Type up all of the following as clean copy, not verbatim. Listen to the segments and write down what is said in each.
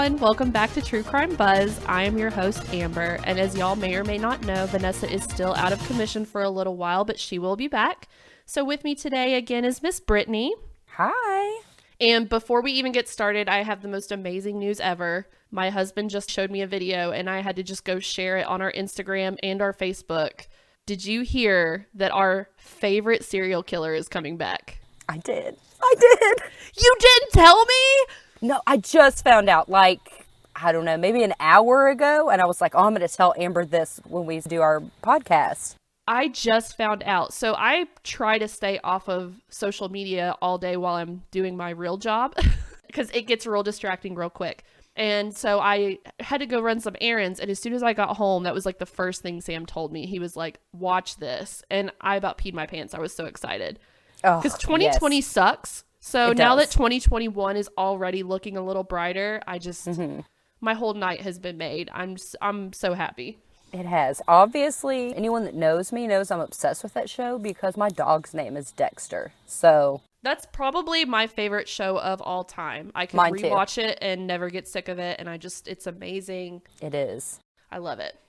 everyone. Welcome back to True Crime Buzz. I am your host, Amber, and as y'all may or may not know, Vanessa is still out of commission for a little while, but she will be back. So with me today again is Miss Brittany. Hi. And before we even get started, I have the most amazing news ever. My husband just showed me a video, and I had to just go share it on our Instagram and our Facebook. Did you hear that our favorite serial killer is coming back? I did. You didn't tell me? No, I just found out, I don't know, maybe an hour ago. And I was like, oh, I'm going to tell Amber this when we do our podcast. I just found out. So I try to stay off of social media all day while I'm doing my real job because it gets real distracting real quick. And so I had to go run some errands. And as soon as I got home, that was like the first thing Sam told me. He was like, watch this. And I about peed my pants. I was so excited. Because 2020 sucks. So now that 2021 is already looking a little brighter, I just, my whole night has been made. I'm so happy. It has. Obviously, anyone that knows me knows I'm obsessed with that show because my dog's name is Dexter. So that's probably my favorite show of all time. I can rewatch it and never get sick of it. And it's amazing. It is. I love it.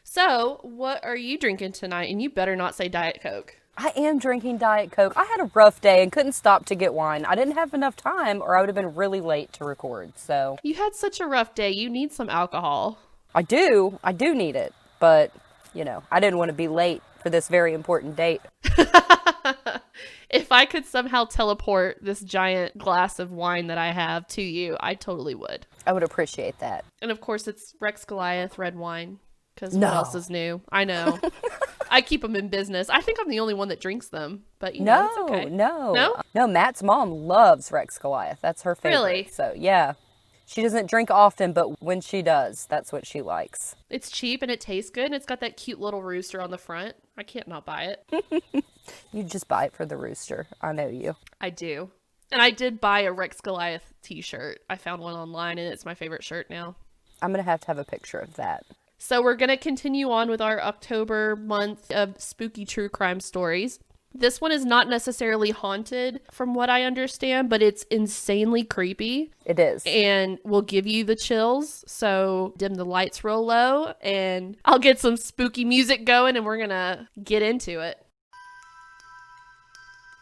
So what are you drinking tonight? And you better not say Diet Coke. I am drinking Diet Coke. I had a rough day and couldn't stop to get wine. I didn't have enough time or I would have been really late to record. So you had such a rough day. You need some alcohol. I do need it. But, I didn't want to be late for this very important date. If I could somehow teleport this giant glass of wine that I have to you, I totally would. I would appreciate that. And of course, it's Rex Goliath red wine. Because what else is new? I know. I keep them in business. I think I'm the only one that drinks them. But, no, it's okay. No, Matt's mom loves Rex Goliath. That's her favorite. Really? So, yeah. She doesn't drink often, but when she does, that's what she likes. It's cheap and it tastes good, and it's got that cute little rooster on the front. I can't not buy it. You just buy it for the rooster. I know you. I do. And I did buy a Rex Goliath t-shirt. I found one online, and it's my favorite shirt now. I'm going to have a picture of that. So we're going to continue on with our October month of spooky true crime stories. This one is not necessarily haunted from what I understand, but it's insanely creepy. It is. And will give you the chills. So dim the lights real low and I'll get some spooky music going and we're going to get into it.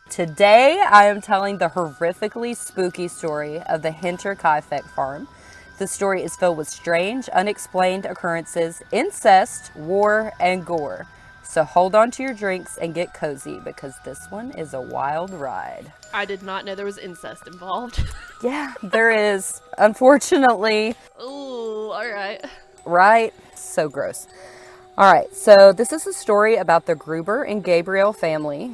Today, I am telling the horrifically spooky story of the Hinterkaifeck farm. The story is filled with strange, unexplained occurrences, incest, war, and gore. So hold on to your drinks and get cozy because this one is a wild ride. I did not know there was incest involved. Yeah, there is. Unfortunately. Ooh, all right. Right? So gross. All right, so this is a story about the Gruber and Gabriel family.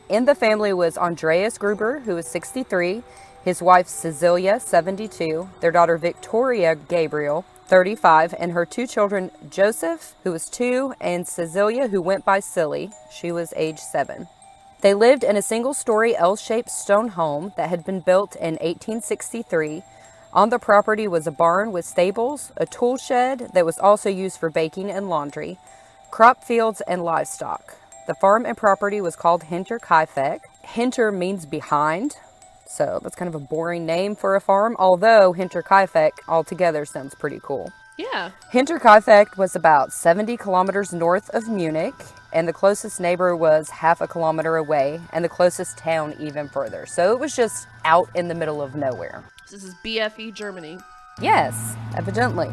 In the family was Andreas Gruber, who was 63, his wife Cecilia, 72, their daughter Victoria Gabriel, 35, and her two children, Joseph, who was 2, and Cecilia, who went by Silly. She was age 7. They lived in a single-story L-shaped stone home that had been built in 1863. On the property was a barn with stables, a tool shed that was also used for baking and laundry, crop fields, and livestock. The farm and property was called Hinterkaifeck. Hinter means behind. So that's kind of a boring name for a farm, although Hinterkaifeck altogether sounds pretty cool. Yeah. Hinterkaifeck was about 70 kilometers north of Munich, and the closest neighbor was half a kilometer away, and the closest town even further. So it was just out in the middle of nowhere. This is BFE Germany. Yes, evidently.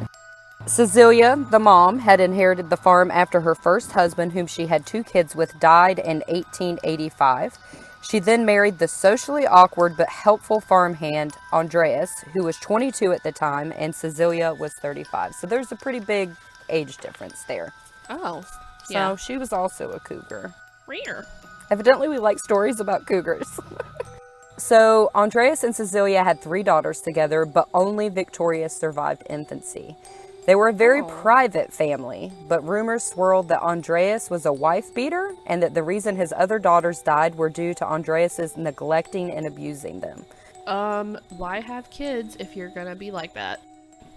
Cecilia, the mom, had inherited the farm after her first husband, whom she had 2 kids with, died in 1885. She then married the socially awkward but helpful farmhand, Andreas, who was 22 at the time, and Cecilia was 35. So there's a pretty big age difference there. Oh, yeah. So she was also a cougar. Rare. Evidently we like stories about cougars. So Andreas and Cecilia had 3 daughters together, but only Victoria survived infancy. They were a very private family, but rumors swirled that Andreas was a wife beater and that the reason his other daughters died were due to Andreas's neglecting and abusing them. Why have kids if you're gonna be like that?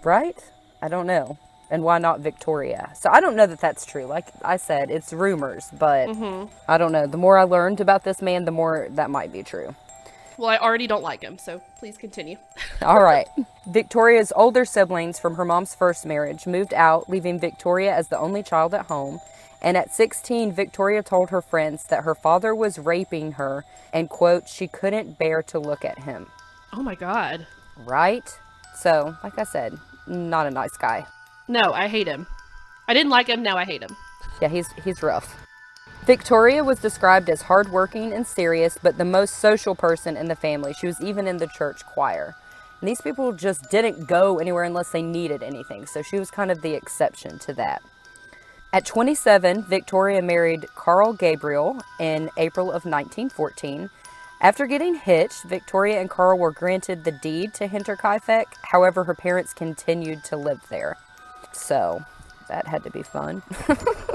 Right? I don't know. And why not Victoria? So I don't know that that's true. Like I said, it's rumors, but I don't know. The more I learned about this man, the more that might be true. Well, I already don't like him, so please continue. All right. Victoria's older siblings from her mom's first marriage moved out, leaving Victoria as the only child at home. And at 16, Victoria told her friends that her father was raping her and, quote, she couldn't bear to look at him. Oh my God. Right? So, like I said, not a nice guy. No, I hate him. I didn't like him, now I hate him. Yeah, he's rough. Victoria was described as hardworking and serious, but the most social person in the family. She was even in the church choir. And these people just didn't go anywhere unless they needed anything, so she was kind of the exception to that. At 27, Victoria married Carl Gabriel in April of 1914. After getting hitched, Victoria and Carl were granted the deed to Hinterkaifeck. However, her parents continued to live there. So, that had to be fun.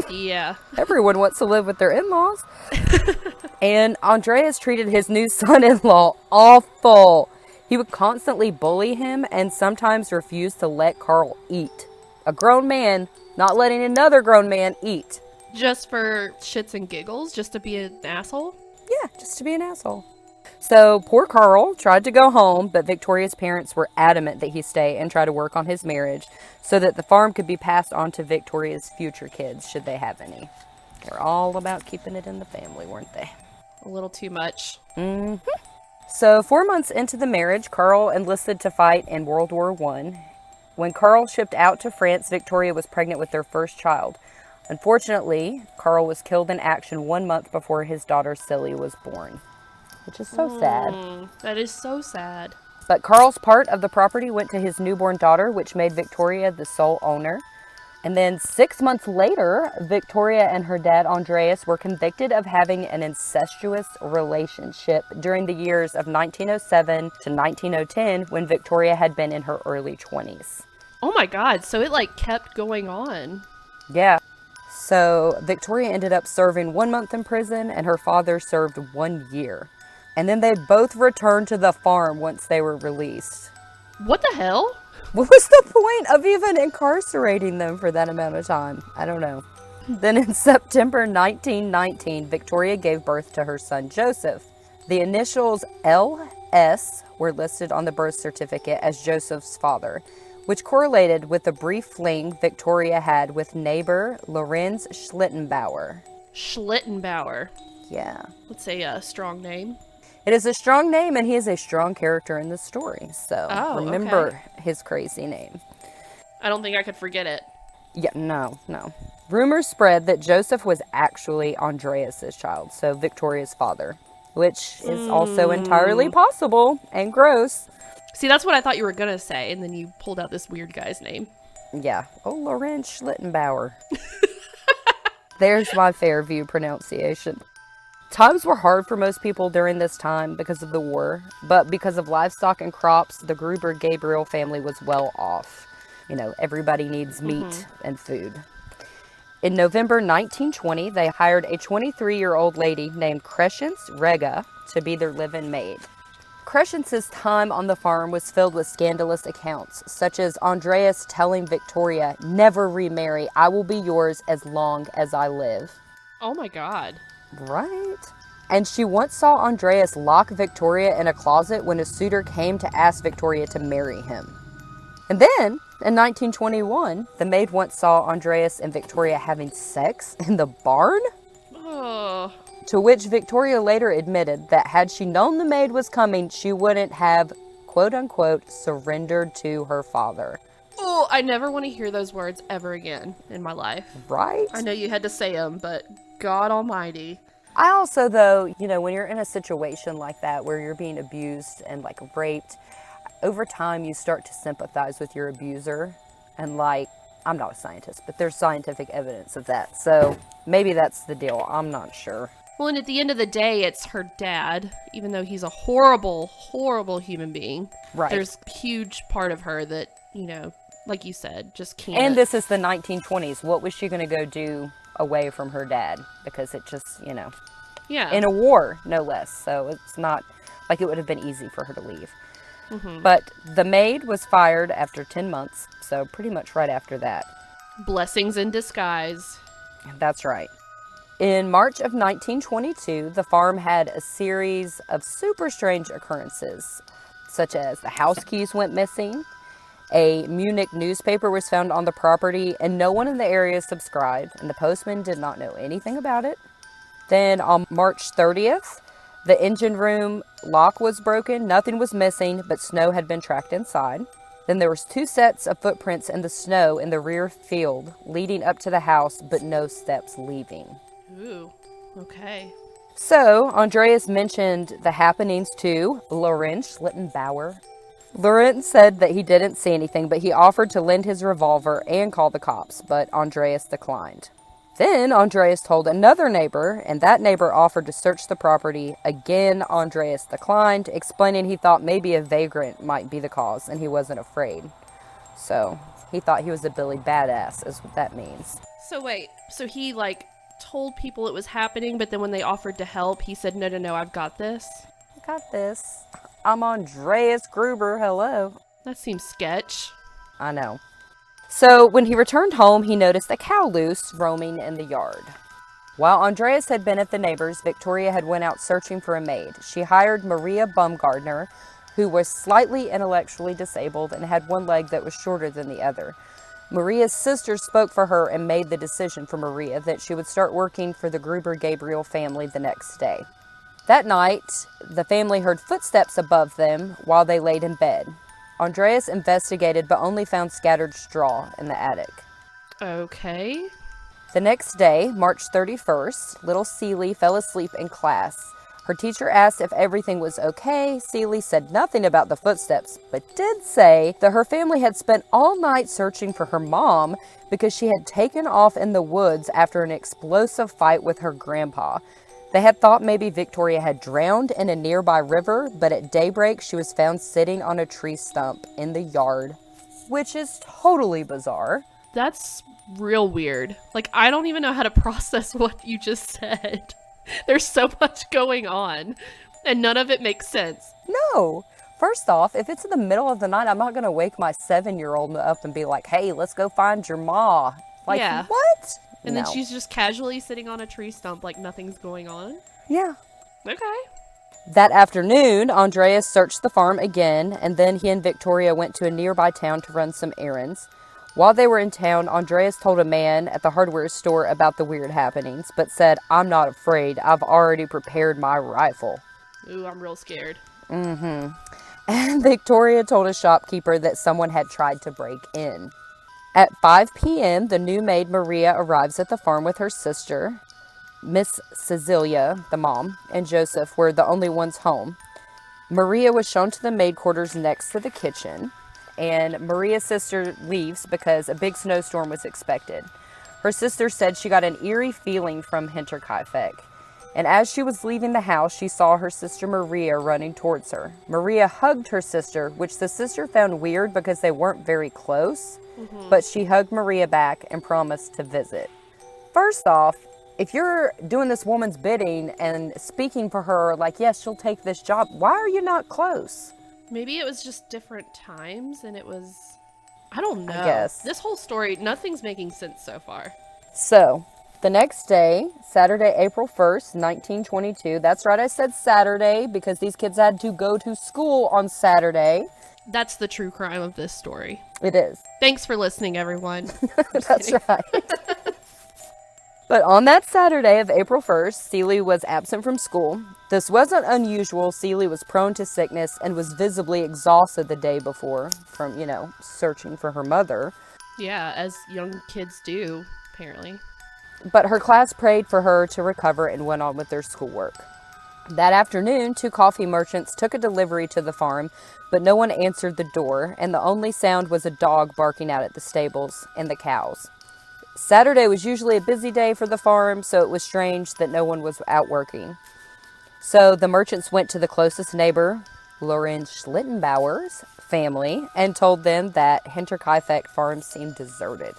Yeah. Everyone wants to live with their in-laws. And Andreas treated his new son-in-law awful. He would constantly bully him and sometimes refuse to let Carl eat. A grown man not letting another grown man eat. Just for shits and giggles? Just to be an asshole? Yeah, just to be an asshole. So poor Carl tried to go home, but Victoria's parents were adamant that he stay and try to work on his marriage so that the farm could be passed on to Victoria's future kids, should they have any. They're all about keeping it in the family, weren't they? A little too much. Mm-hmm. So 4 months into the marriage, Carl enlisted to fight in World War I. When Carl shipped out to France, Victoria was pregnant with their first child. Unfortunately, Carl was killed in action 1 month before his daughter Silly was born, which is so sad. That is so sad. But Carl's part of the property went to his newborn daughter, which made Victoria the sole owner. And then 6 months later, Victoria and her dad, Andreas, were convicted of having an incestuous relationship during the years of 1907 to 1910, when Victoria had been in her early 20s. Oh my God, so it like kept going on. Yeah. So Victoria ended up serving 1 month in prison, and her father served 1 year. And then they both returned to the farm once they were released. What the hell? What was the point of even incarcerating them for that amount of time? I don't know. Then in September 1919, Victoria gave birth to her son Joseph. The initials LS were listed on the birth certificate as Joseph's father, which correlated with the brief fling Victoria had with neighbor Lorenz Schlittenbauer. Schlittenbauer. Yeah. Let's say a strong name. It is a strong name, and he is a strong character in the story. So remember okay. his crazy name. I don't think I could forget it. Yeah, no. Rumors spread that Joseph was actually Andreas's child, so Victoria's father, which is also entirely possible and gross. See, that's what I thought you were gonna say, and then you pulled out this weird guy's name. Yeah. Oh, Lorenz Schlittenbauer. There's my Fairview pronunciation. Times were hard for most people during this time because of the war, but because of livestock and crops, the Gruber Gabriel family was well off. You know, everybody needs meat and food. In November 1920, they hired a 23-year-old lady named Crescence Rega to be their live-in maid. Crescence's time on the farm was filled with scandalous accounts, such as Andreas telling Victoria, "Never remarry, I will be yours as long as I live." Oh my God. Right? And she once saw Andreas lock Victoria in a closet when a suitor came to ask Victoria to marry him. And then, in 1921, the maid once saw Andreas and Victoria having sex in the barn? Oh. To which Victoria later admitted that had she known the maid was coming, she wouldn't have, quote-unquote, surrendered to her father. Oh, I never want to hear those words ever again in my life. Right? I know you had to say them, but God almighty. I also, though, you know, when you're in a situation like that where you're being abused and, like, raped, over time you start to sympathize with your abuser. And, like, I'm not a scientist, but there's scientific evidence of that. So maybe that's the deal. I'm not sure. Well, and at the end of the day, it's her dad, even though he's a horrible, horrible human being. Right. There's a huge part of her that, you know, like you said, just can't. And this is the 1920s. What was she going to go do away from her dad? Because it just, you know, yeah, in a war, no less. So it's not like it would have been easy for her to leave. But the maid was fired after 10 months. So pretty much right after that. Blessings in disguise. That's right. In March of 1922, the farm had a series of super strange occurrences, such as the house keys went missing, a Munich newspaper was found on the property, and no one in the area subscribed, and the postman did not know anything about it. Then on March 30th, the engine room lock was broken. Nothing was missing, but snow had been tracked inside. Then there was 2 sets of footprints in the snow in the rear field leading up to the house, but no steps leaving. Ooh, okay. So, Andreas mentioned the happenings to Lorenz Schlittenbauer. Lorenz said that he didn't see anything, but he offered to lend his revolver and call the cops, but Andreas declined. Then Andreas told another neighbor, and that neighbor offered to search the property. Again, Andreas declined, explaining he thought maybe a vagrant might be the cause, and he wasn't afraid. So, he thought he was a Billy Badass, is what that means. So wait, so he told people it was happening, but then when they offered to help, he said, no, I've got this. I got this. I'm Andreas Gruber, hello. That seems sketch. I know. So when he returned home, he noticed a cow loose roaming in the yard. While Andreas had been at the neighbor's, Victoria had went out searching for a maid. She hired Maria Baumgardner, who was slightly intellectually disabled and had one leg that was shorter than the other. Maria's sister spoke for her and made the decision for Maria that she would start working for the Gruber-Gabriel family the next day. That night, the family heard footsteps above them while they laid in bed. Andreas investigated but only found scattered straw in the attic. Okay. The next day, March 31st, little Celie fell asleep in class. Her teacher asked if everything was okay. Celie said nothing about the footsteps, but did say that her family had spent all night searching for her mom because she had taken off in the woods after an explosive fight with her grandpa. They had thought maybe Victoria had drowned in a nearby river, but at daybreak she was found sitting on a tree stump in the yard, which is totally bizarre. That's real weird. I don't even know how to process what you just said. There's so much going on, and none of it makes sense. No. First off, if it's in the middle of the night, I'm not going to wake my 7-year-old up and be like, hey, let's go find your ma. Yeah. What? And No. then she's just casually sitting on a tree stump like nothing's going on. Yeah. Okay. That afternoon, Andreas searched the farm again, and then he and Victoria went to a nearby town to run some errands. While they were in town, Andreas told a man at the hardware store about the weird happenings, but said, I'm not afraid. I've already prepared my rifle. Ooh, I'm real scared. And Victoria told a shopkeeper that someone had tried to break in. At 5 p.m., the new maid Maria arrives at the farm with her sister. Miss Cecilia, the mom, and Joseph were the only ones home. Maria was shown to the maid quarters next to the kitchen, and Maria's sister leaves because a big snowstorm was expected. Her sister said she got an eerie feeling from Hinterkaifeck, and as she was leaving the house, she saw her sister Maria running towards her. Maria hugged her sister, which the sister found weird because they weren't very close, but she hugged Maria back and promised to visit. First off, if you're doing this woman's bidding and speaking for her, yes, she'll take this job, why are you not close? Maybe it was just different times and it was... I don't know. I guess. This whole story, nothing's making sense so far. So, the next day, Saturday, April 1st, 1922, that's right, I said Saturday because these kids had to go to school on Saturday. That's the true crime of this story. It is. Thanks for listening, everyone. That's right. But on that Saturday of April 1st, Celie was absent from school. This wasn't unusual. Celie was prone to sickness and was visibly exhausted the day before from, searching for her mother. Yeah, as young kids do, apparently. But her class prayed for her to recover and went on with their schoolwork. That afternoon, 2 coffee merchants took a delivery to the farm, but no one answered the door, and the only sound was a dog barking out at the stables and the cows. Saturday was usually a busy day for the farm, so it was strange that no one was out working. So the merchants went to the closest neighbor, Lorenz Schlittenbauer's family, and told them that Hinterkaifeck farm seemed deserted.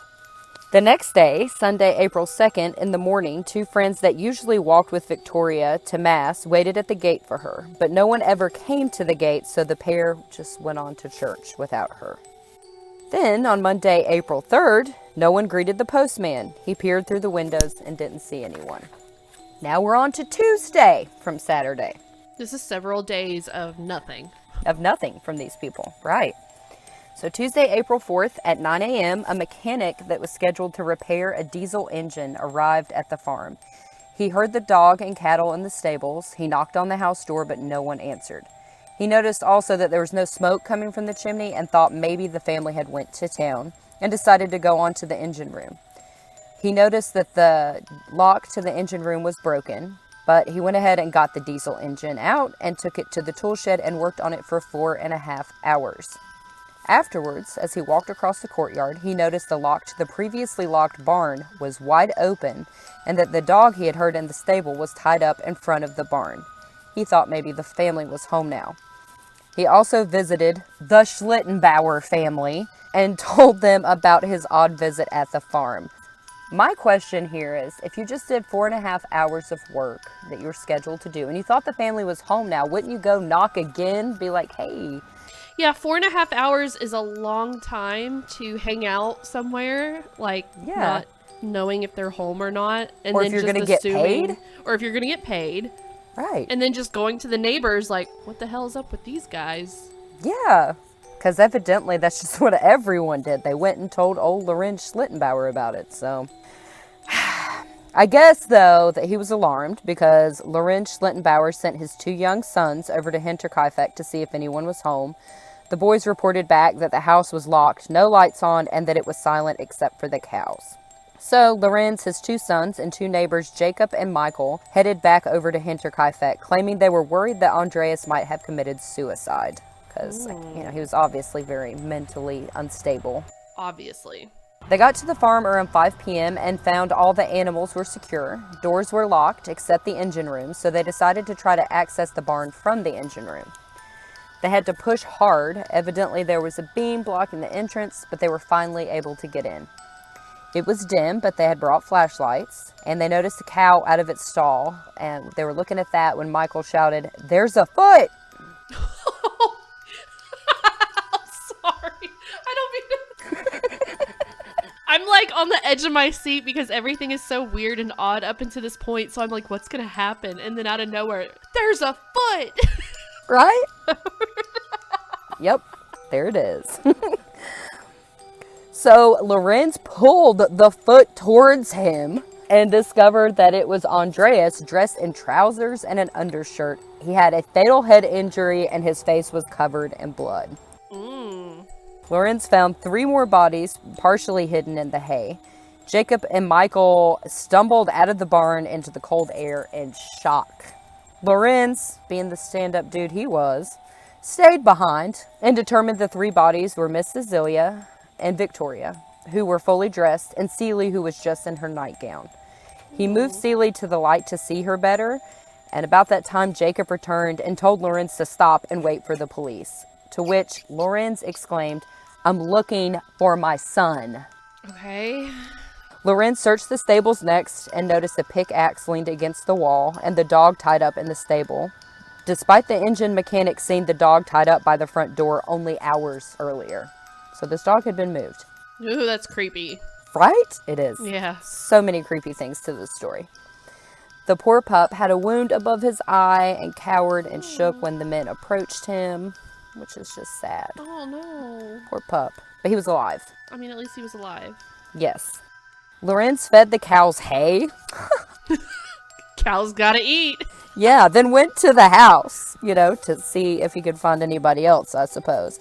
The next day, Sunday, April 2nd, in the morning, 2 friends that usually walked with Victoria to Mass waited at the gate for her, but no one ever came to the gate, so the pair just went on to church without her. Then, on Monday, April 3rd, no one greeted the postman. He peered through the windows and didn't see anyone. Now we're on to Tuesday from Saturday. This is several days of nothing. Of nothing from these people, right? So Tuesday, April 4th at 9 a.m., a mechanic that was scheduled to repair a diesel engine arrived at the farm. He heard the dog and cattle in the stables. He knocked on the house door, but no one answered. He noticed also that there was no smoke coming from the chimney and thought maybe the family had went to town and decided to go on to the engine room. He noticed that the lock to the engine room was broken, but he went ahead and got the diesel engine out and took it to the tool shed and worked on it for 4.5 hours. Afterwards, as he walked across the courtyard, he noticed the lock to the previously locked barn was wide open and that the dog he had heard in the stable was tied up in front of the barn. He thought maybe the family was home now. He also visited the Schlittenbauer family and told them about his odd visit at the farm. My question here is, if you just did 4.5 hours of work that you were scheduled to do and you thought the family was home now, wouldn't you go knock again, be like, hey? Yeah, 4.5 hours is a long time to hang out somewhere, like not knowing if they're home or not, and or then if you're just gonna get assuming, paid, or if you're gonna get paid, right? And then just going to the neighbors, like, what the hell is up with these guys? Yeah, because evidently that's just what everyone did. They went and told old Lorenz Schlittenbauer about it. So I guess though that he was alarmed because Lorenz Schlittenbauer sent his 2 young sons over to Hinterkaifeck to see if anyone was home. The boys reported back that the house was locked, no lights on, and that it was silent except for the cows. So Lorenz, his 2 sons, and 2 neighbors, Jacob and Michael, headed back over to Hinterkaifeck, claiming they were worried that Andreas might have committed suicide. Because, he was obviously very mentally unstable. Obviously. They got to the farm around 5 p.m. and found all the animals were secure. Doors were locked, except the engine room, so they decided to try to access the barn from the engine room. They had to push hard. Evidently, there was a beam blocking the entrance, but they were finally able to get in. It was dim, but they had brought flashlights, and they noticed a cow out of its stall, and they were looking at that when Michael shouted, "There's a foot!" I'm sorry. I don't mean to... I'm like on the edge of my seat because everything is so weird and odd up until this point, so I'm like, what's gonna happen? And then out of nowhere, there's a foot! Right? Yep, there it is. So Lorenz pulled the foot towards him and discovered that it was Andreas dressed in trousers and an undershirt. He had a fatal head injury and his face was covered in blood. Lorenz found 3 more bodies partially hidden in the hay. Jacob and Michael stumbled out of the barn into the cold air in shock. Lorenz, being the stand-up dude he was, stayed behind and determined the 3 bodies were Miss Cecilia and Victoria, who were fully dressed, and Celie, who was just in her nightgown. He moved Celie to the light to see her better, and about that time Jacob returned and told Lorenz to stop and wait for the police, to which Lorenz exclaimed, "I'm looking for my son." Okay. Lorenz searched the stables next and noticed a pickaxe leaned against the wall and the dog tied up in the stable, despite the engine mechanic seeing the dog tied up by the front door only hours earlier. So this dog had been moved. Ooh, that's creepy. Right? It is. Yeah. So many creepy things to this story. The poor pup had a wound above his eye and cowered and shook when the men approached him, which is just sad. Oh, no. Poor pup. But he was alive. I mean, at least he was alive. Yes. Lorenz fed the cows hay. Cows gotta eat. Yeah, then went to the house, to see if he could find anybody else, I suppose.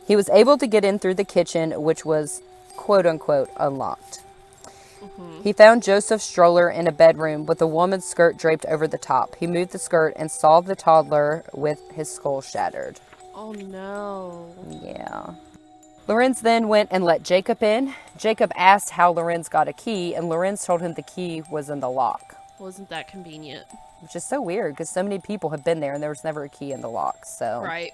He was able to get in through the kitchen, which was quote-unquote unlocked. He found Joseph's stroller in a bedroom with a woman's skirt draped over the top. He moved the skirt and saw the toddler with his skull shattered. Oh, no. Yeah. Lorenz then went and let Jacob in. Jacob asked how Lorenz got a key, and Lorenz told him the key was in the lock. Wasn't that convenient? Which is so weird, because so many people have been there, and there was never a key in the lock, so... Right.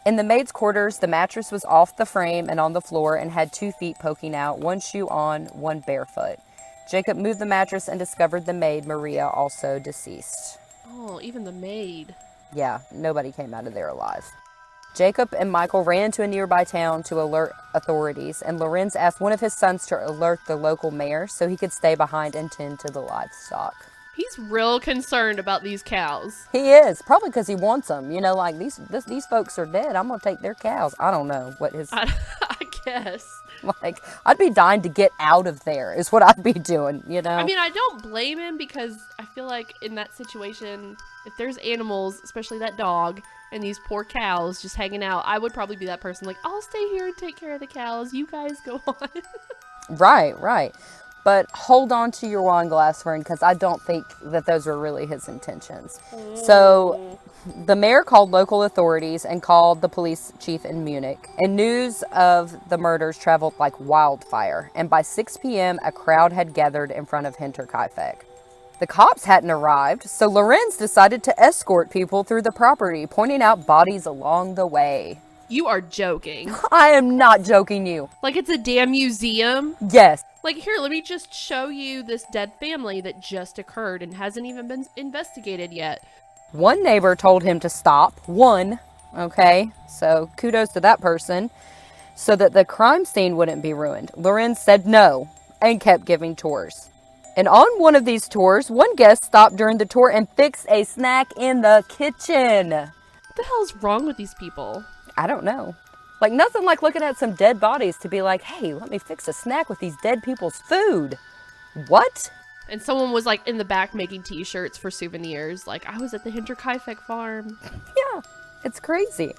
In the maid's quarters, the mattress was off the frame and on the floor and had 2 feet poking out, 1 shoe on, 1 barefoot. Jacob moved the mattress and discovered the maid, Maria, also deceased. Oh, even the maid. Yeah, nobody came out of there alive. Jacob and Michael ran to a nearby town to alert authorities, and Lorenz asked one of his sons to alert the local mayor so he could stay behind and tend to the livestock. He's real concerned about these cows. He is, probably because he wants them. You know, like these folks are dead. I'm gonna take their cows. I don't know what his I guess. like. I'd be dying to get out of there. Is what I'd be doing. You know. I mean, I don't blame him because I feel like in that situation, if there's animals, especially that dog, and these poor cows just hanging out, I would probably be that person like, I'll stay here and take care of the cows. You guys go on. Right, right. But hold on to your wine glass, friend, because I don't think that those were really his intentions. So the mayor called local authorities and called the police chief in Munich. And news of the murders traveled like wildfire. And by 6 p.m., a crowd had gathered in front of Hinterkaifeck. The cops hadn't arrived, so Lorenz decided to escort people through the property, pointing out bodies along the way. You are joking. I am not joking you. Like it's a damn museum. Yes. Like, here, let me just show you this dead family that just occurred and hasn't even been investigated yet. One neighbor told him to stop. One. Okay. So kudos to that person. So that the crime scene wouldn't be ruined. Lorenz said no and kept giving tours. And on one of these tours, one guest stopped during the tour and fixed a snack in the kitchen. What the hell is wrong with these people? I don't know. Like, nothing like looking at some dead bodies to be like, hey, let me fix a snack with these dead people's food. What? And someone was like in the back making t-shirts for souvenirs. Like, I was at the Hinterkaifeck farm. Yeah, it's crazy.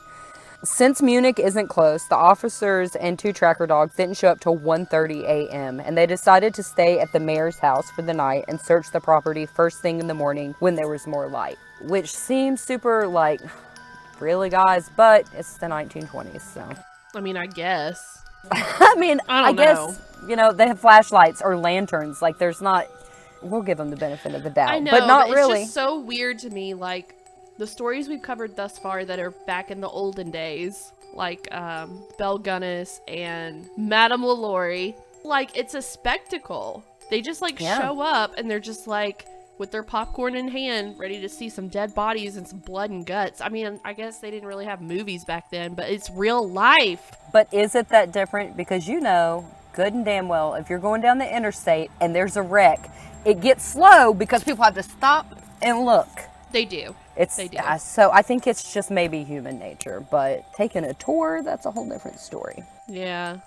Since Munich isn't close, the officers and 2 tracker dogs didn't show up till 1:30 a.m. and they decided to stay at the mayor's house for the night and search the property first thing in the morning when there was more light. Which seems super like, really guys, but it's the 1920s, so. I mean, I guess. I mean, I don't guess, know. You know, they have flashlights or lanterns. Like, there's not, we'll give them the benefit of the doubt. I know, but not it's really. just so weird to me, like, the stories we've covered thus far that are back in the olden days, like Belle Gunness and Madame LaLaurie, like, it's a spectacle. They just, like, show up and they're just, like, with their popcorn in hand, ready to see some dead bodies and some blood and guts. I mean, I guess they didn't really have movies back then, but it's real life. But is it that different? Because you know, good and damn well, if you're going down the interstate and there's a wreck, it gets slow because people have to stop and look. They do. They do. So I think it's just maybe human nature, but taking a tour, that's a whole different story. Yeah.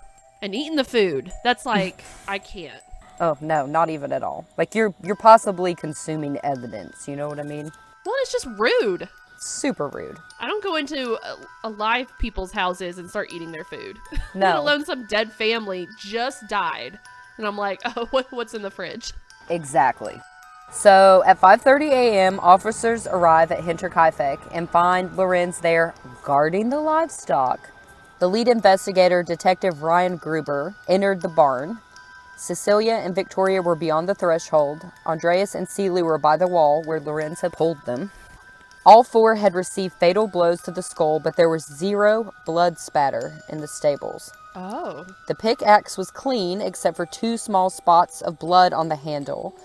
And eating the food. That's like, I can't. Oh, no, not even at all. Like, you're possibly consuming evidence, you know what I mean? Well, it's just rude. Super rude. I don't go into alive people's houses and start eating their food. No. Let alone some dead family just died. And I'm like, oh, what's in the fridge? Exactly. So, at 5:30 a.m., officers arrive at Hinterkaifeck and find Lorenz there guarding the livestock. The lead investigator, Detective Ryan Gruber, entered the barn. Cecilia and Victoria were beyond the threshold. Andreas and Seeley were by the wall where Lorenz had pulled them. All 4 had received fatal blows to the skull, but there was 0 blood spatter in the stables. Oh. The pickaxe was clean except for 2 small spots of blood on the handle,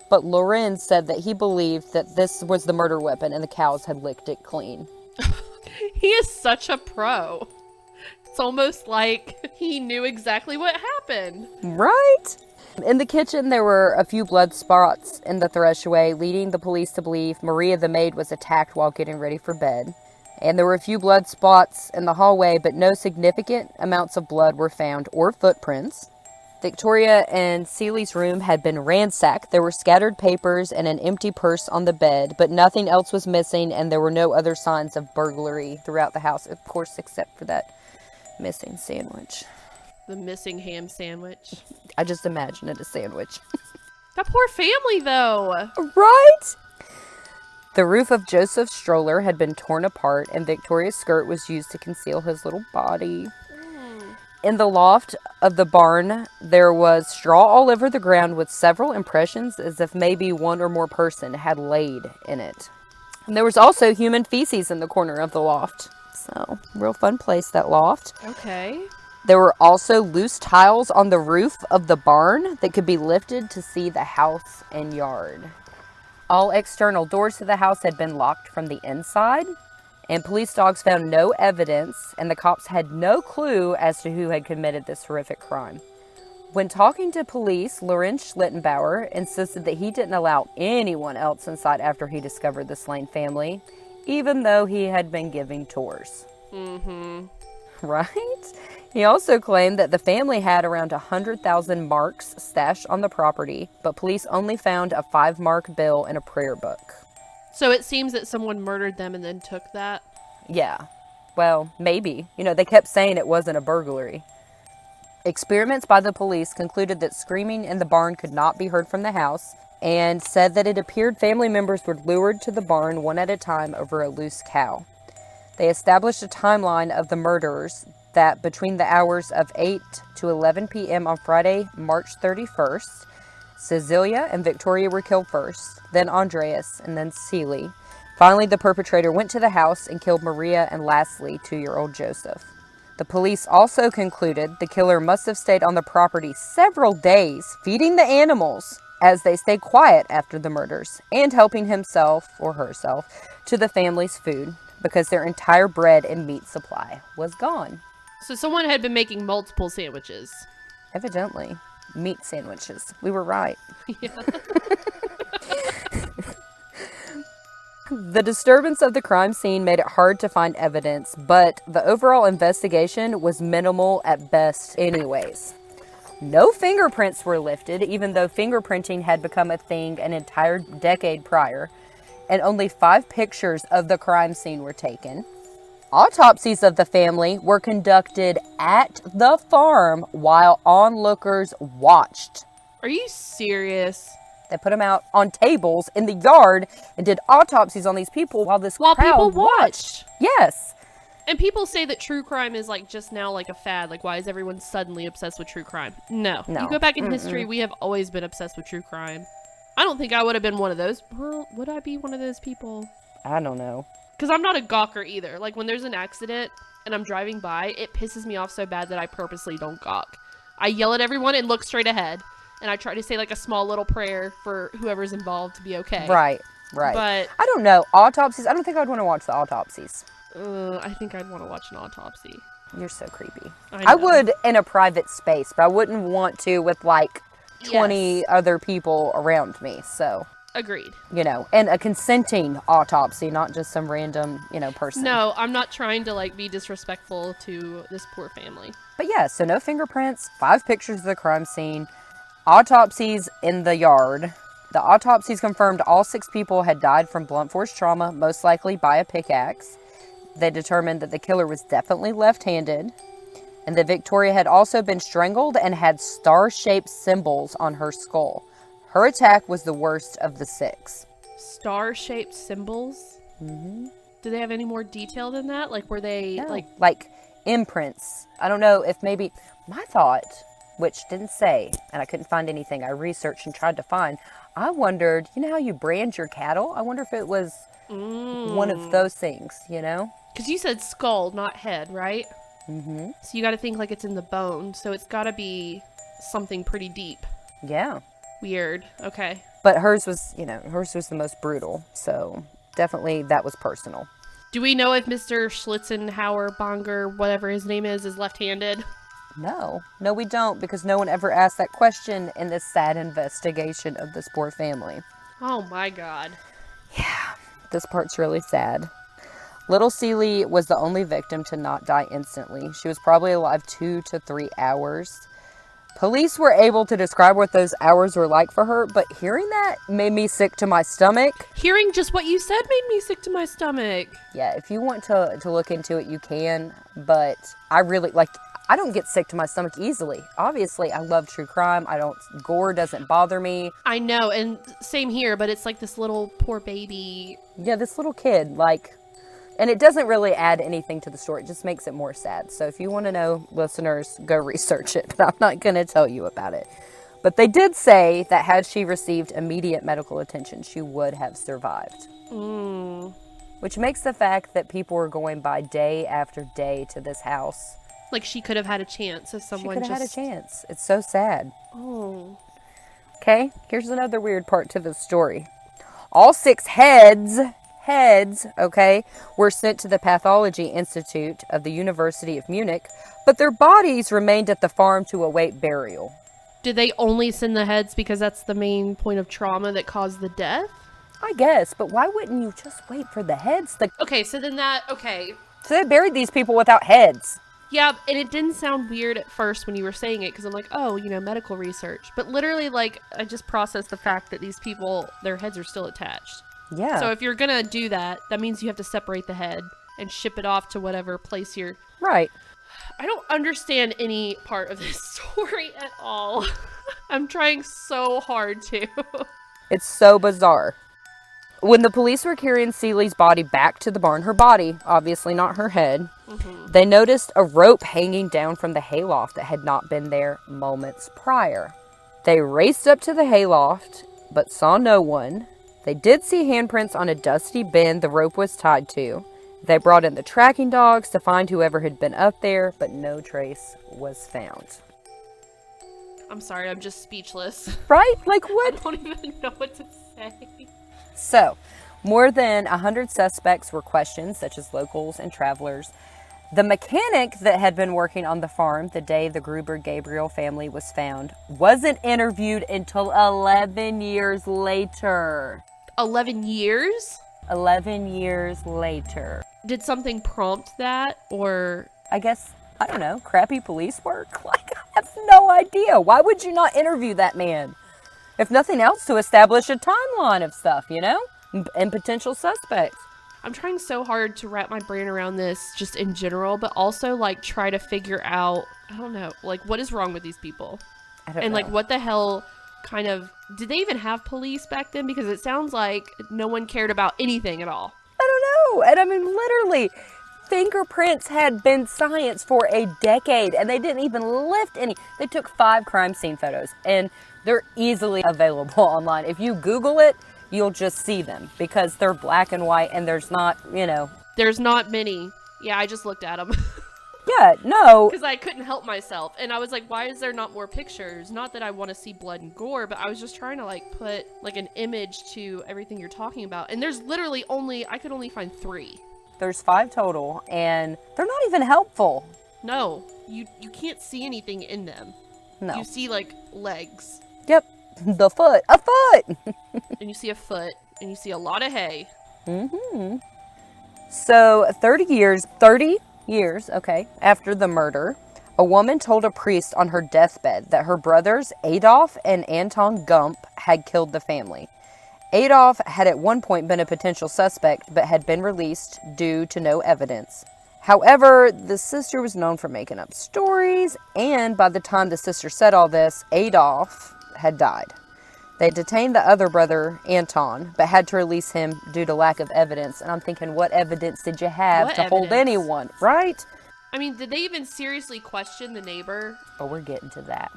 but Lorenz said that he believed that this was the murder weapon and the cows had licked it clean. He is such a pro. It's almost like he knew exactly what happened. Right? In the kitchen, there were a few blood spots in the threshaway, leading the police to believe Maria the maid was attacked while getting ready for bed. And there were a few blood spots in the hallway, but no significant amounts of blood were found or footprints. Victoria and Seeley's room had been ransacked. There were scattered papers and an empty purse on the bed, but nothing else was missing, and there were no other signs of burglary throughout the house, of course, except for that missing sandwich. The missing ham sandwich. I just imagine it a sandwich. That poor family, though. Right? The roof of Joseph's stroller had been torn apart, and Victoria's skirt was used to conceal his little body. In the loft of the barn, there was straw all over the ground with several impressions as if maybe one or more person had laid in it. And there was also human feces in the corner of the loft. So, real fun place, that loft. Okay. There were also loose tiles on the roof of the barn that could be lifted to see the house and yard. All external doors to the house had been locked from the inside, and police dogs found no evidence, and the cops had no clue as to who had committed this horrific crime. When talking to police, Lorenz Schlittenbauer insisted that he didn't allow anyone else inside after he discovered the slain family, even though he had been giving tours. Right? He also claimed that the family had around 100,000 marks stashed on the property, but police only found a 5-mark bill in a prayer book. So it seems that someone murdered them and then took that? Yeah. Well, maybe. They kept saying it wasn't a burglary. Experiments by the police concluded that screaming in the barn could not be heard from the house, and said that it appeared family members were lured to the barn one at a time over a loose cow. They established a timeline of the murderers that between the hours of 8 to 11 p.m. on Friday, March 31st, Cecilia and Victoria were killed first, then Andreas, and then Celie. Finally, the perpetrator went to the house and killed Maria and lastly, 2-year-old Joseph. The police also concluded the killer must have stayed on the property several days, feeding the animals as they stayed quiet after the murders, and helping himself or herself to the family's food because their entire bread and meat supply was gone. So someone had been making multiple sandwiches. Evidently. Meat sandwiches. We were right. Yeah. The disturbance of the crime scene made it hard to find evidence, but the overall investigation was minimal at best anyways. No fingerprints were lifted, even though fingerprinting had become a thing an entire decade prior, and only 5 pictures of the crime scene were taken. Autopsies of the family were conducted at the farm while onlookers watched. Are you serious? They put them out on tables in the yard and did autopsies on these people while crowd people watched. Yes. And people say that true crime is just now a fad. Why is everyone suddenly obsessed with true crime? No. You go back in history, we have always been obsessed with true crime. I don't think I would have been one of those. Would I be one of those people? I don't know. Because I'm not a gawker either. When there's an accident and I'm driving by, it pisses me off so bad that I purposely don't gawk. I yell at everyone and look straight ahead. And I try to say a small little prayer for whoever's involved to be okay. Right. But I don't know. Autopsies, I don't think I'd want to watch the autopsies. I think I'd want to watch an autopsy. You're so creepy. I would in a private space, but I wouldn't want to with 20 other people around me. So, agreed. And a consenting autopsy, not just some random, person. No, I'm not trying to be disrespectful to this poor family. But yeah, so no fingerprints, 5 pictures of the crime scene, autopsies in the yard. The autopsies confirmed all 6 people had died from blunt force trauma, most likely by a pickaxe. They determined that the killer was definitely left-handed, and that Victoria had also been strangled and had star-shaped symbols on her skull. Her attack was the worst of the 6. Star-shaped symbols? Mm-hmm. Do they have any more detail than that? Were they, No. Imprints. I don't know if maybe... My thought, which didn't say, and I couldn't find anything, I researched and tried to find, I wondered, how you brand your cattle? I wonder if it was one of those things, Because you said skull, not head, right? Mm-hmm. So you got to think it's in the bone. So it's got to be something pretty deep. Yeah. Weird. Okay. But hers was the most brutal. So definitely that was personal. Do we know if Mr. Schlitzenhauer, Bonger, whatever his name is left-handed? No, we don't, because no one ever asked that question in this sad investigation of this poor family. Oh my God. Yeah, this part's really sad. Little Celie was the only victim to not die instantly. She was probably alive 2 to 3 hours. Police were able to describe what those hours were like for her, but hearing that made me sick to my stomach. Hearing just what you said made me sick to my stomach. Yeah, if you want to look into it, you can, but I really, I don't get sick to my stomach easily. Obviously, I love true crime. Gore doesn't bother me. I know, and same here, but it's this little poor baby. Yeah, this little kid, and it doesn't really add anything to the story. It just makes it more sad. So if you want to know, listeners, go research it, but I'm not going to tell you about it. But they did say that had she received immediate medical attention, she would have survived. Which makes the fact that people were going by day after day to this house. She could have had a chance if someone She could have had a chance. It's so sad. Oh. Okay, here's another weird part to the story. All 6 heads, okay, were sent to the Pathology Institute of the University of Munich, but their bodies remained at the farm to await burial. Did they only send the heads because that's the main point of trauma that caused the death? I guess, but why wouldn't you just wait for the heads? Okay, so then okay. So they buried these people without heads. Yeah, and it didn't sound weird at first when you were saying it, because I'm like, oh, medical research. But literally, like, I just processed the fact that these people, their heads are still attached. Yeah. So if you're gonna do that, that means you have to separate the head and ship it off to whatever place you're... Right. I don't understand any part of this story at all. I'm trying so hard to. It's so bizarre. When the police were carrying Celie's body back to the barn, her body, obviously not her head, they noticed a rope hanging down from the hayloft that had not been there moments prior. They raced up to the hayloft, but saw no one. They did see handprints on a dusty bin the rope was tied to. They brought in the tracking dogs to find whoever had been up there, but no trace was found. I'm sorry, I'm just speechless. Right? Like what? I don't even know what to say. So, more than 100 suspects were questioned, such as locals and travelers. The mechanic that had been working on the farm the day the Gruber-Gabriel family was found wasn't interviewed until 11 years later. 11 years? 11 years later. Did something prompt that, or... I guess, I don't know, crappy police work? Like, I have no idea. Why would you not interview that man? If nothing else, to establish a timeline of stuff, and potential suspects. I'm trying so hard to wrap my brain around this just in general, but also, like, try to figure out, I don't know, like, what is wrong with these people? I don't and, know. like, what the hell kind of... Did they even have police back then? Because it sounds like no one cared about anything at all. I don't know. And I mean, literally, fingerprints had been science for a decade, and they didn't even lift any. They took 5 crime scene photos, and they're easily available online. If you Google it, you'll just see them because they're black and white, and there's not, There's not many. Yeah, I just looked at them. Yeah, no. Because I couldn't help myself. And I was like, why is there not more pictures? Not that I want to see blood and gore, but I was just trying to, like, put, like, an image to everything you're talking about. And there's literally I could only find 3. There's 5 total, and they're not even helpful. No, you can't see anything in them. No. You see, like, legs. Yep, a foot. And you see a foot, and you see a lot of hay. Mm-hmm. So 30 years, okay, after the murder, a woman told a priest on her deathbed that her brothers Adolf and Anton Gump had killed the family. Adolf had at one point been a potential suspect, but had been released due to no evidence. However, the sister was known for making up stories, and by the time the sister said all this, Adolf had died. They detained the other brother, Anton, but had to release him due to lack of evidence. And I'm thinking, what evidence did you have to hold anyone, right? I mean, did they even seriously question the neighbor? Oh, we're getting to that.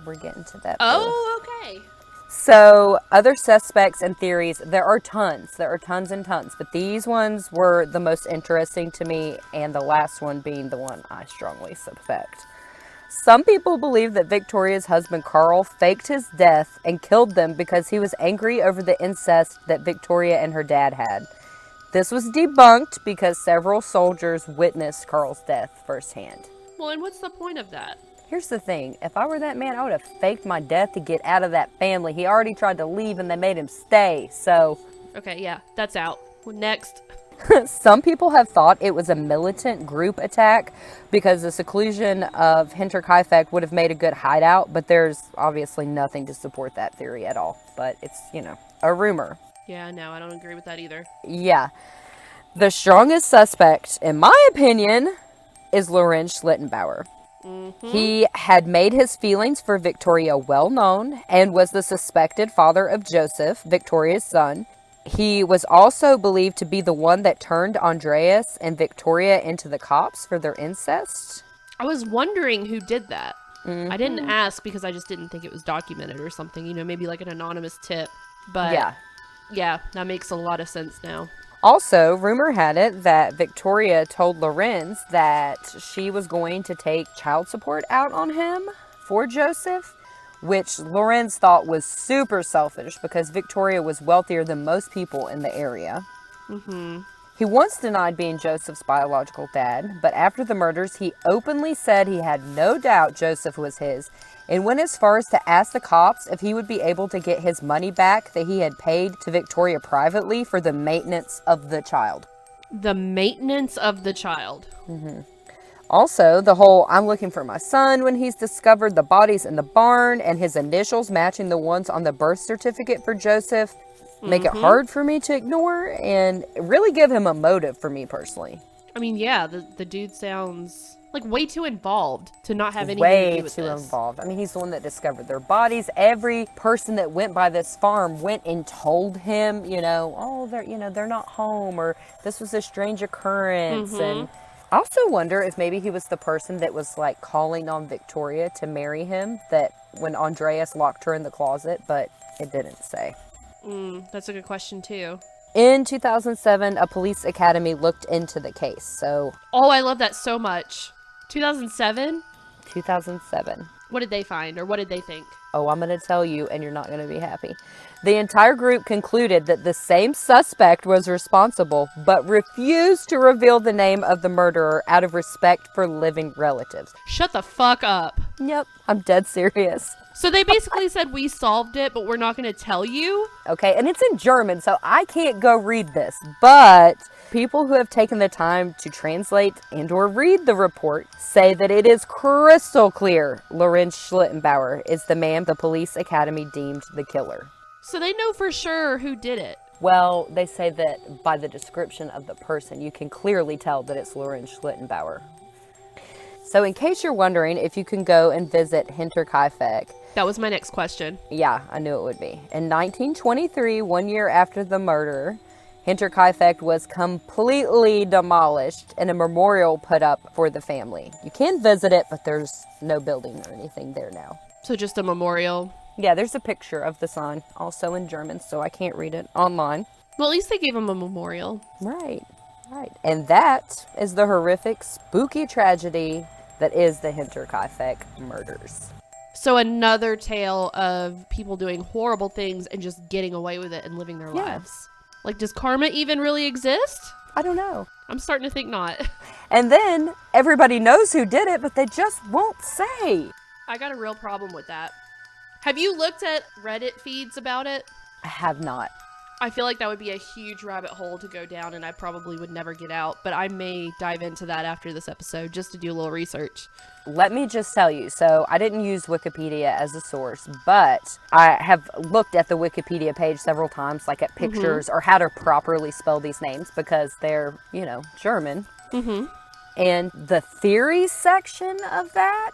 Oh, okay. So, other suspects and theories, there are tons. There are tons and tons. But these ones were the most interesting to me, and the last one being the one I strongly suspect. Some people believe that Victoria's husband Carl faked his death and killed them because he was angry over the incest that Victoria and her dad had. This was debunked because several soldiers witnessed Carl's death firsthand. Well, and what's the point of that? Here's the thing. If I were that man, I would have faked my death to get out of that family. He already tried to leave and they made him stay, so... Okay, yeah, that's out. Next. Some people have thought it was a militant group attack because the seclusion of Hinterkaifeck would have made a good hideout, but there's obviously nothing to support that theory at all. But it's, a rumor. Yeah, no, I don't agree with that either. Yeah. The strongest suspect, in my opinion, is Lorenz Schlittenbauer. Mm-hmm. He had made his feelings for Victoria well known and was the suspected father of Joseph, Victoria's son. He was also believed to be the one that turned Andreas and Victoria into the cops for their incest. I was wondering who did that. Mm-hmm. I didn't ask because I just didn't think it was documented or something, maybe like an anonymous tip. But yeah, that makes a lot of sense now. Also, rumor had it that Victoria told Lorenz that she was going to take child support out on him for Joseph, which Lorenz thought was super selfish because Victoria was wealthier than most people in the area. Mm-hmm. He once denied being Joseph's biological dad, but after the murders, he openly said he had no doubt Joseph was his and went as far as to ask the cops if he would be able to get his money back that he had paid to Victoria privately for the maintenance of the child. The maintenance of the child. Also, the whole "I'm looking for my son" when he's discovered the bodies in the barn and his initials matching the ones on the birth certificate for Joseph make it hard for me to ignore and really give him a motive for me personally. I mean, yeah, the dude sounds like way too involved to not have anything to Way do with too this. involved. I mean, he's the one that discovered their bodies. Every person that went by this farm went and told him, oh, they're not home, or this was a strange occurrence. And I also wonder if maybe he was the person that was like calling on Victoria to marry him, that when Andreas locked her in the closet, but it didn't say. That's a good question too. In 2007, a police academy looked into the case. So, Oh, I love that so much. 2007? 2007. What did they find, or what did they think? Oh, I'm going to tell you, and you're not going to be happy. The entire group concluded that the same suspect was responsible, but refused to reveal the name of the murderer out of respect for living relatives. Shut the fuck up. Yep, I'm dead serious. So they basically said, we solved it, but we're not going to tell you? Okay, and it's in German, so I can't go read this, but people who have taken the time to translate and or read the report say that it is crystal clear Lorenz Schlittenbauer is the man the police academy deemed the killer. So they know for sure who did it. Well, they say that by the description of the person, you can clearly tell that it's Lorenz Schlittenbauer. So in case you're wondering if you can go and visit Hinterkaifeck, That was my next question. yeah, I knew it would be. In 1923, 1 year after the murder, Hinterkaifeck was completely demolished and a memorial put up for the family. You can visit it, but there's no building or anything there now. So just a memorial. Yeah, there's a picture of the sign, also in German, so I can't read it online. Well, at least they gave him a memorial. Right. And that is the horrific, spooky tragedy that is the Hinterkaifeck murders. So another tale of people doing horrible things and just getting away with it and living their Yeah. lives. Like, does karma even really exist? I don't know. I'm starting to think not. And then everybody knows who did it, but they just won't say. I got a real problem with that. Have you looked at Reddit feeds about it? I have not. I feel like that would be a huge rabbit hole to go down, and I probably would never get out, but I may dive into that after this episode just to do a little research. Let me just tell you, so I didn't use Wikipedia as a source, but I have looked at the Wikipedia page several times, like at pictures or how to properly spell these names because they're, German. And the theory section of that,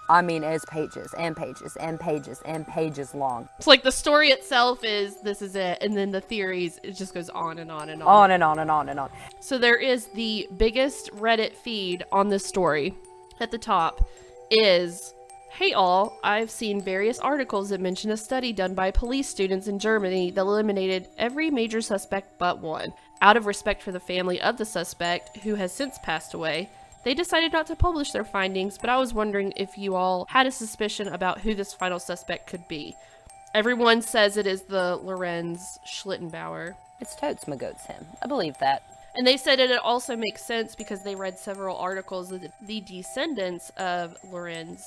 I mean, is pages and pages and pages and pages long. It's like the story itself is, this is it, and then the theories, it just goes on and on and on. On and on and on and on. So there is the biggest Reddit feed on this story. At the top is, "Hey all, I've seen various articles that mention a study done by police students in Germany that eliminated every major suspect but one. Out of respect for the family of the suspect, who has since passed away, they decided not to publish their findings, but I was wondering if you all had a suspicion about who this final suspect could be. Everyone says it is the Lorenz Schlittenbauer." It's totes Magoats him. I believe that. And they said it also makes sense because they read several articles that the descendants of Lorenz,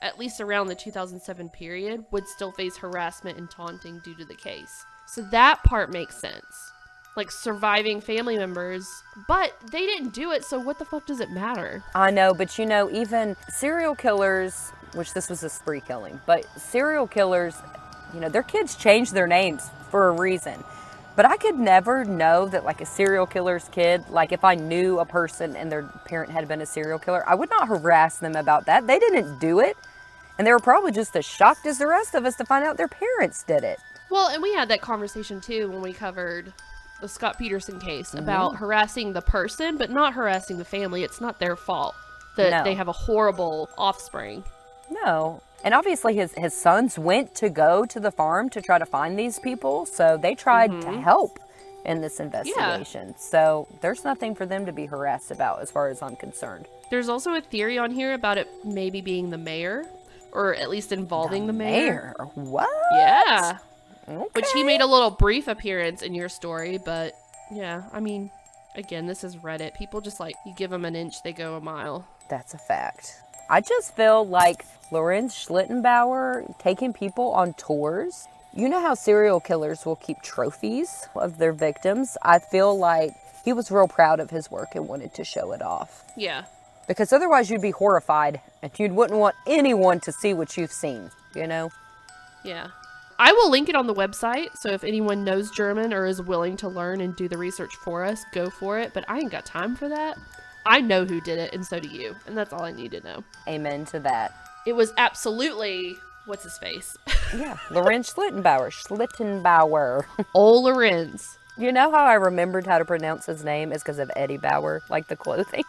at least around the 2007 period, would still face harassment and taunting due to the case. So that part makes sense. Like surviving family members, but they didn't do it, so what the fuck does it matter? I know, but even serial killers, which this was a spree killing, but serial killers, their kids change their names for a reason. But I could never know that like a serial killer's kid, like if I knew a person and their parent had been a serial killer, I would not harass them about that. They didn't do it. And they were probably just as shocked as the rest of us to find out their parents did it. Well, and we had that conversation too when we covered the Scott Peterson case about harassing the person, but not harassing the family. It's not their fault that they have a horrible offspring. No. And obviously his sons went to go to the farm to try to find these people. So they tried to help in this investigation. Yeah. So there's nothing for them to be harassed about as far as I'm concerned. There's also a theory on here about it maybe being the mayor, or at least involving the mayor. What? Yeah. Okay. Which he made a little brief appearance in your story, but yeah, I mean, Again, this is Reddit. People just like, you give them an inch, they go a mile. That's a fact. I just feel like Lorenz Schlittenbauer taking people on tours. You know how serial killers will keep trophies of their victims? I feel like he was real proud of his work and wanted to show it off. Yeah. Because otherwise you'd be horrified and you wouldn't want anyone to see what you've seen, you know? Yeah. I will link it on the website, so if anyone knows German or is willing to learn and do the research for us, go for it. But I ain't got time for that. I know who did it, and so do you. And that's all I need to know. Amen to that. It was absolutely, what's his face? Yeah, Lorenz Schlittenbauer. Ol Lorenz. You know how I remembered how to pronounce his name is because of Eddie Bauer, like the clothing?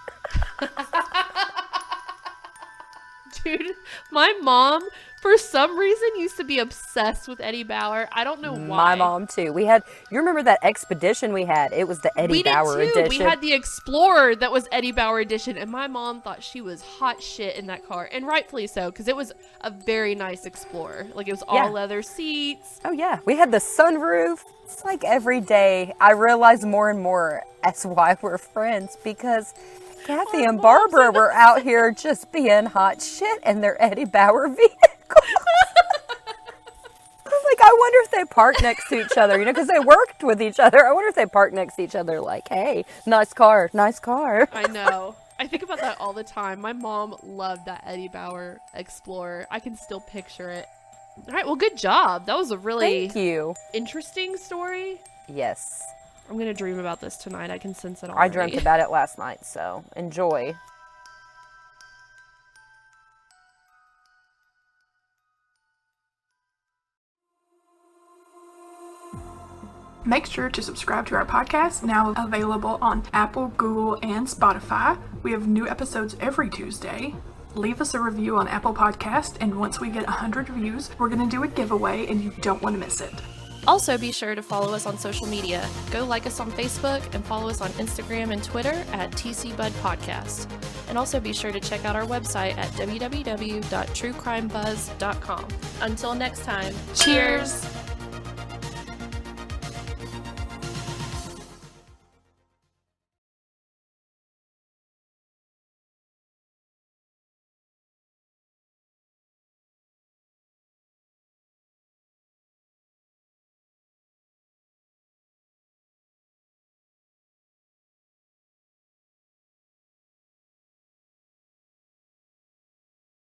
Dude, my mom, for some reason, used to be obsessed with Eddie Bauer. I don't know why. My mom, too. You remember that expedition we had? It was the Eddie Bauer edition. We had the Explorer that was Eddie Bauer edition, and my mom thought she was hot shit in that car, and rightfully so, because it was a very nice Explorer. Like, it was all leather seats. Oh, yeah. We had the sunroof. It's like every day I realize more and more that's why we're friends, because Kathy and Barbara were out here just being hot shit in their Eddie Bauer vehicle. Like, I wonder if they parked next to each other, because they worked with each other. I wonder if they parked next to each other like, hey, nice car, nice car. I know. I think about that all the time. My mom loved that Eddie Bauer Explorer. I can still picture it. All right, well, good job. That was a really interesting story. Yes. I'm going to dream about this tonight. I can sense it already. I dreamt about it last night, so enjoy. Make sure to subscribe to our podcast, now available on Apple, Google, and Spotify. We have new episodes every Tuesday. Leave us a review on Apple Podcast, and once we get 100 reviews, we're going to do a giveaway, and you don't want to miss it. Also, be sure to follow us on social media. Go like us on Facebook and follow us on Instagram and Twitter at TC Bud Podcast. And also be sure to check out our website at www.truecrimebuzz.com. Until next time, cheers!